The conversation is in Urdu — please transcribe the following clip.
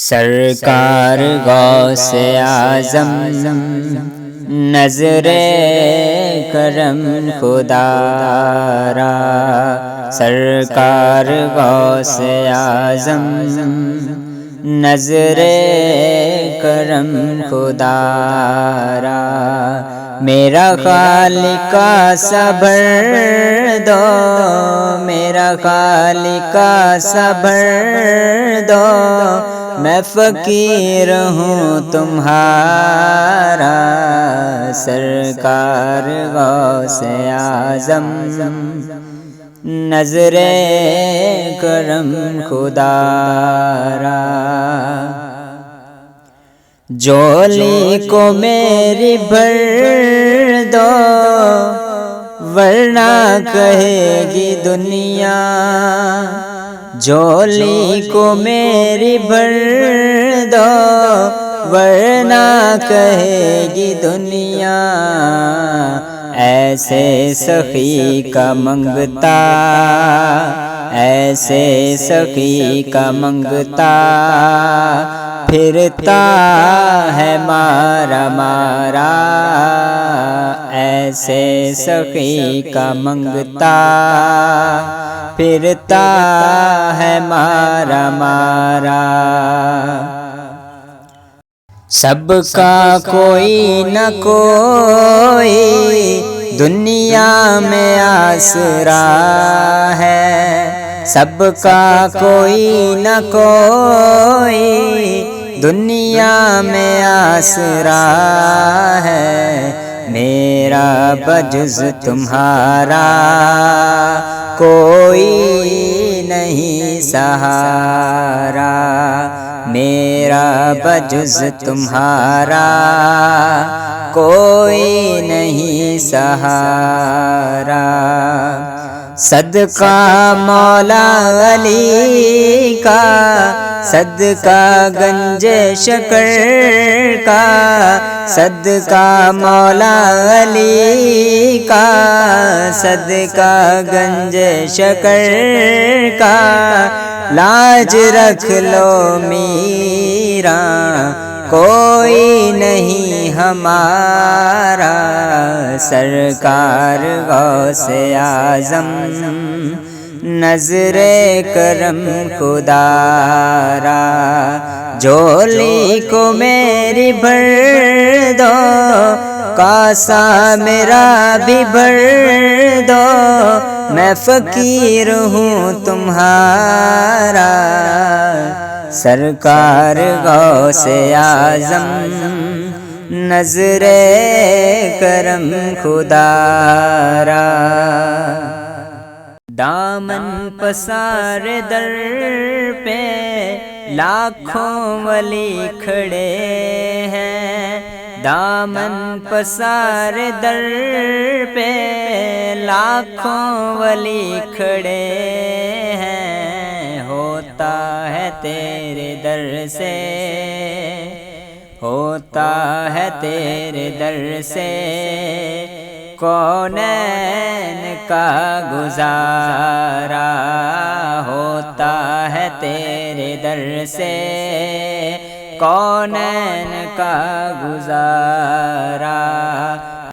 سرکار غوث اعظم نظر کرم خدا را، سرکار غوث اعظم نظر کرم خدا را، میرا خالق کا صبر دو، میرا خالق کا صبر دو، میں فقیر ہوں تمہارا، سرکار غوث اعظم نظر کرم خدا را، جھولی کو میری بھر دو ورنہ کہے گی دنیا، جھولی کو میری بھر دو ورنہ کہے گی دنیا، ایسے سخی کا منگتا، ایسے سخی کا منگتا پھرتا ہے مارا مارا، ایسے سخی کا منگتا پھرتا ہے مارا مارا، سب کا کوئی نہ کوئی دنیا میں آسرا ہے، سب کا کوئی نہ کوئی دنیا میں آسرا ہے، میرا بجز تمہارا کوئی نہیں سہارا، میرا بجز تمہارا کوئی نہیں سہارا، صدقہ مولا علی کا، صدقہ گنج شکر کا، صدقہ مولا علی کا، صدقہ گنج شکر کا، لاج رکھ لو میرا کوئی نہیں ہمارا، سرکار غوث اعظم نظر کرم خدا را، جھولی کو میری بھر دو کاسا میرا بھی بھر دو، میں فقیر ہوں تمہارا، سرکار غوث اعظم نظر کرم خدا را، دامن پسار در پہ لاکھوں ولی کھڑے ہیں، دامن پسار در پہ لاکھوں ولی کھڑے ہیں، ہوتا ہے تیرے در سے، ہوتا ہے تیرے در سے کونین کا گزارا، ہوتا ہے تیرے در سے کونین کا گزارا،